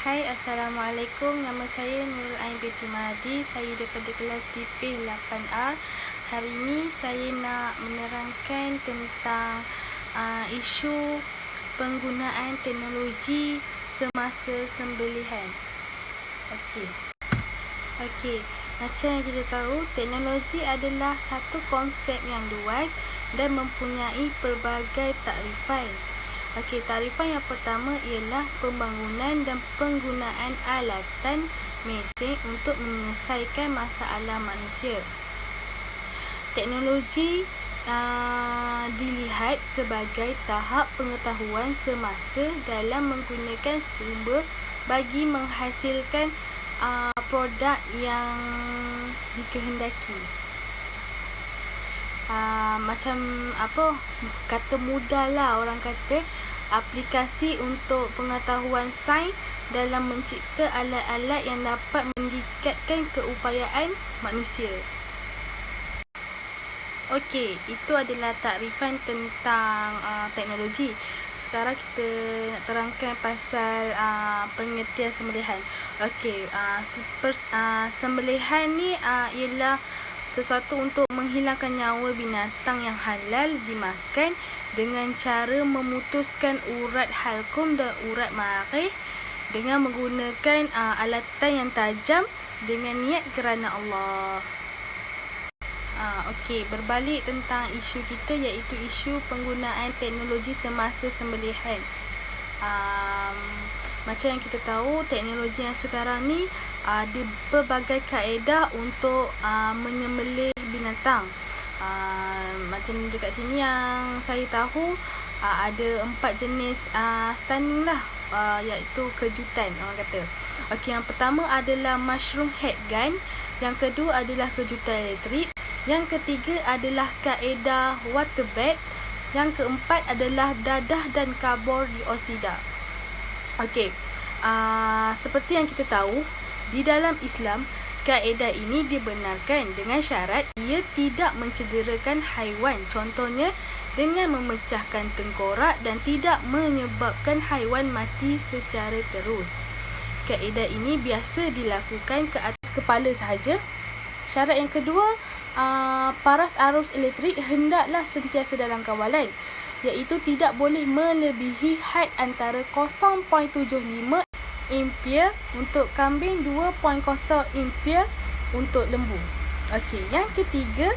Hai, Assalamualaikum. Nama saya Nurul Ain binti Mahdi. Saya daripada kelas DP 8A. Hari ini saya nak menerangkan tentang isu penggunaan teknologi semasa sembelihan. Okey. Macam yang kita tahu, teknologi adalah satu konsep yang luas dan mempunyai pelbagai takrifan. Takrifan yang pertama ialah pembangunan dan penggunaan alatan mesin untuk menyelesaikan masalah manusia. Teknologi dilihat sebagai tahap pengetahuan semasa dalam menggunakan sumber bagi menghasilkan produk yang dikehendaki. Kata mudah lah orang kata, aplikasi untuk pengetahuan sains dalam mencipta alat-alat yang dapat meningkatkan keupayaan manusia. Okey, itu adalah takrifan tentang teknologi. Sekarang kita nak terangkan pasal pengertian sembelihan. Okey, sembelihan ni ialah sesuatu untuk menghilangkan nyawa binatang yang halal dimakan dengan cara memutuskan urat halkum dan urat marih dengan menggunakan alatan yang tajam dengan niat kerana Allah. Berbalik tentang isu kita, iaitu isu penggunaan teknologi semasa sembelihan. Macam yang kita tahu, teknologi yang sekarang ni ada pelbagai kaedah untuk menyembelih binatang. Macam dekat sini yang saya tahu, ada 4 jenis stunning lah, iaitu kejutan orang kata. Yang pertama adalah mushroom head gun, yang kedua adalah kejutan elektrik, yang ketiga adalah kaedah waterbed, yang keempat adalah dadah dan karbon dioksida. Seperti yang kita tahu, di dalam Islam, kaedah ini dibenarkan dengan syarat ia tidak mencederakan haiwan. Contohnya, dengan memecahkan tengkorak dan tidak menyebabkan haiwan mati secara terus. Kaedah ini biasa dilakukan ke atas kepala sahaja. Syarat yang kedua, paras arus elektrik hendaklah sentiasa dalam kawalan, iaitu tidak boleh melebihi had antara 0.75 ampere untuk kambing, 2.0 ampere untuk lembu. Yang ketiga,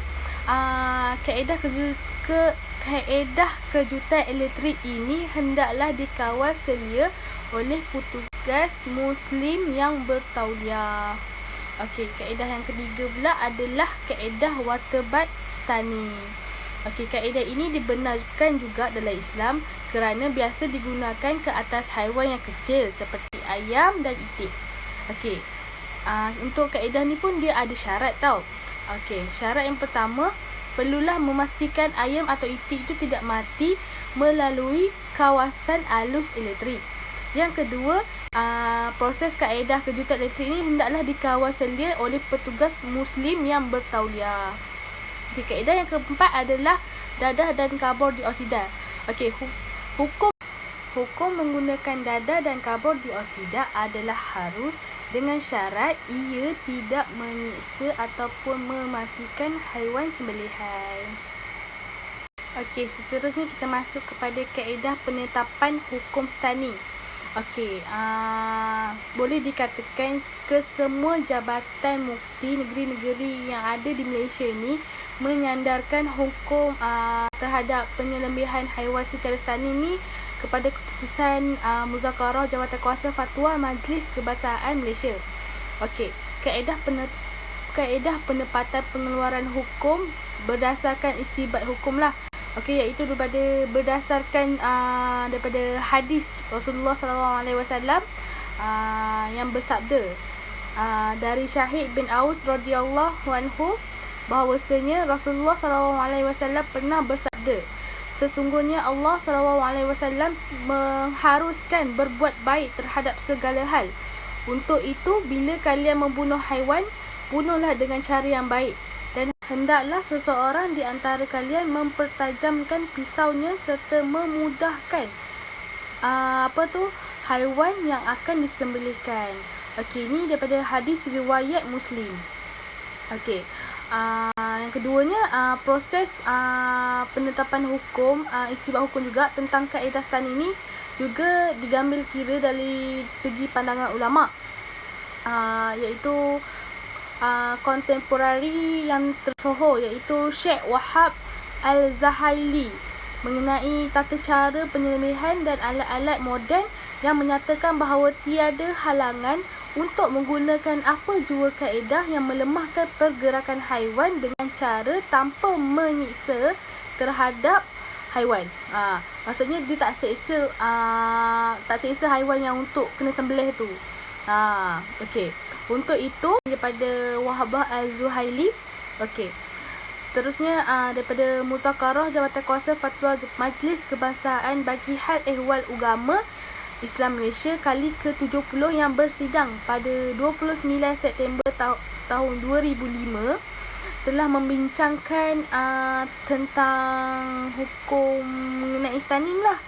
kaedah kejutan elektrik ini hendaklah dikawal selia oleh petugas muslim yang bertauliah. Kaedah yang ketiga pula adalah kaedah waterbed stunning. Kaedah ini dibenarkan juga dalam Islam kerana biasa digunakan ke atas haiwan yang kecil seperti ayam dan itik. Untuk kaedah ni pun dia ada syarat tau. Syarat yang pertama, perlulah memastikan ayam atau itik itu tidak mati melalui kawasan arus elektrik. Yang kedua, proses kaedah kejutan elektrik ini hendaklah dikawal selia oleh petugas muslim yang bertauliah. Kaedah yang keempat adalah dadah dan karbon dioksida. Hukum menggunakan dadah dan karbon dioksida adalah harus dengan syarat ia tidak menyiksa ataupun mematikan haiwan sembelihan. Seterusnya kita masuk kepada kaedah penetapan hukum stunning. Boleh dikatakan kesemua jabatan mufti negeri-negeri yang ada di Malaysia ni menyandarkan hukum terhadap penyembelihan haiwan secara stunning ni kepada keputusan Muzakarah Jawatan Kuasa Fatwa Majlis Kebahasaan Malaysia. Kaedah penempatan pengeluaran hukum berdasarkan istibat hukum lah. Iaitu berdasarkan daripada hadis Rasulullah SAW yang bersabda dari Syahid bin Aus radhiyallahu anhu bahawasanya Rasulullah SAW pernah bersabda, sesungguhnya Allah SAW mengharuskan berbuat baik terhadap segala hal. Untuk itu, bila kalian membunuh haiwan, bunuhlah dengan cara yang baik. Dan hendaklah seseorang di antara kalian mempertajamkan pisaunya serta memudahkan haiwan yang akan disembelihkan. Okey, ini daripada hadis riwayat Muslim. Okey. Yang keduanya, proses penetapan hukum, istilah hukum juga tentang kaedah stan ini juga diambil kira dari segi pandangan ulama, iaitu kontemporari yang tersohor, iaitu Syekh Wahab Al-Zahaili, mengenai tata cara penyembelihan dan alat-alat moden yang menyatakan bahawa tiada halangan untuk menggunakan apa jua kaedah yang melemahkan pergerakan haiwan dengan cara tanpa menyiksa terhadap haiwan. Maksudnya dia tak seksa haiwan yang untuk kena sembelih tu. Okey. Untuk itu daripada Wahabah Az-Zuhaili. Okey. Seterusnya daripada Muzakarah Jabatan Kuasa Fatwa Majlis Kebangsaan bagi Hal Ehwal Ugama Islam Malaysia kali ke-70 yang bersidang pada 29 September tahun 2005 telah membincangkan tentang hukum mengenai stanim lah.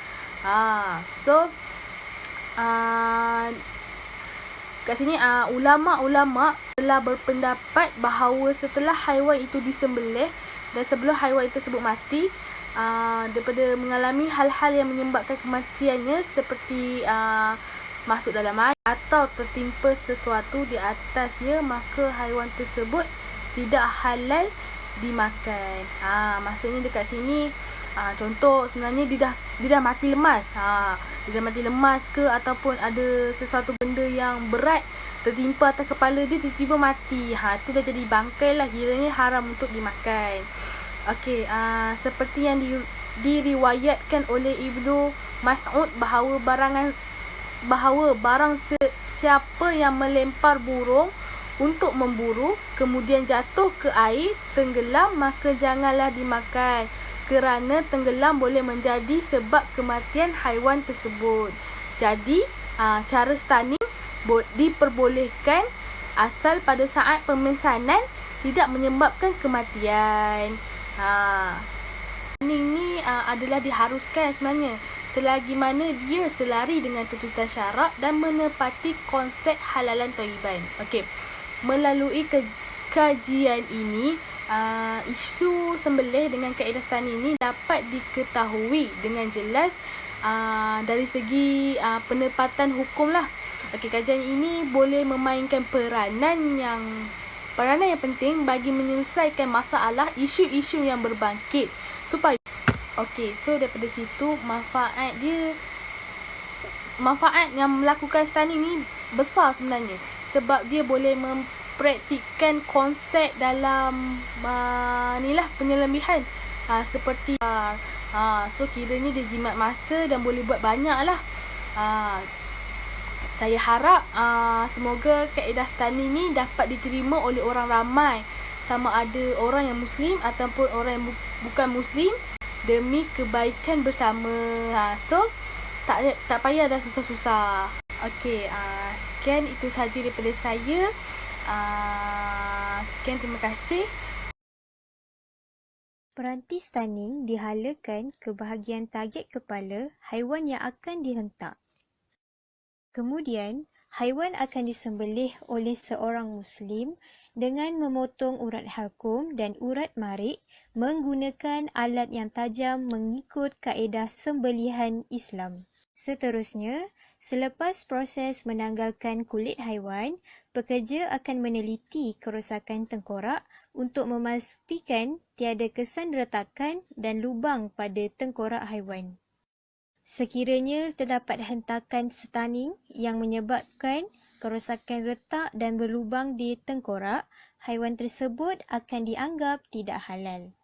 Kat sini ulama-ulama telah berpendapat bahawa setelah haiwan itu disembelih dan sebelum haiwan tersebut mati, daripada mengalami hal-hal yang menyebabkan kematiannya seperti masuk dalam air atau tertimpa sesuatu di atasnya, maka haiwan tersebut tidak halal dimakan. Maksudnya dekat sini contoh sebenarnya dia dah mati lemas. Dia dah mati lemas ke ataupun ada sesuatu benda yang berat tertimpa atas kepala dia, tiba-tiba mati. Itu dah jadi bangkai lah, kiranya haram untuk dimakan. Okey, seperti yang diriwayatkan oleh Ibnu Mas'ud bahawa barang siapa yang melempar burung untuk memburu kemudian jatuh ke air tenggelam, maka janganlah dimakan kerana tenggelam boleh menjadi sebab kematian haiwan tersebut. Jadi cara stunning diperbolehkan asal pada saat pemesanan tidak menyebabkan kematian. Ini adalah diharuskan sebenarnya selagi mana dia selari dengan tuntutan syarak dan menepati konsep halalan thayyiban. Okey. Melalui kajian ini, isu sembelih dengan kaedah stunning ini dapat diketahui dengan jelas dari segi penempatan hukum lah. Okey, kajian ini boleh memainkan peranan yang penting bagi menyelesaikan masalah isu-isu yang berbangkit supaya daripada situ manfaat yang melakukan stunning ni besar sebenarnya, sebab dia boleh mempraktikkan konsep dalam penyembelihan seperti kiranya dia jimat masa dan boleh buat banyak lah. Saya harap semoga kaedah stunning ni dapat diterima oleh orang ramai, sama ada orang yang Muslim ataupun orang yang bukan Muslim, demi kebaikan bersama. Tak payah dah susah-susah. Okey, sekian itu sahaja daripada saya. Sekian, terima kasih. Peranti stunning dihalakan ke bahagian target kepala haiwan yang akan dihentak. Kemudian, haiwan akan disembelih oleh seorang Muslim dengan memotong urat halkum dan urat marik menggunakan alat yang tajam mengikut kaedah sembelihan Islam. Seterusnya, selepas proses menanggalkan kulit haiwan, pekerja akan meneliti kerosakan tengkorak untuk memastikan tiada kesan retakan dan lubang pada tengkorak haiwan. Sekiranya terdapat hentakan stunning yang menyebabkan kerosakan retak dan berlubang di tengkorak, haiwan tersebut akan dianggap tidak halal.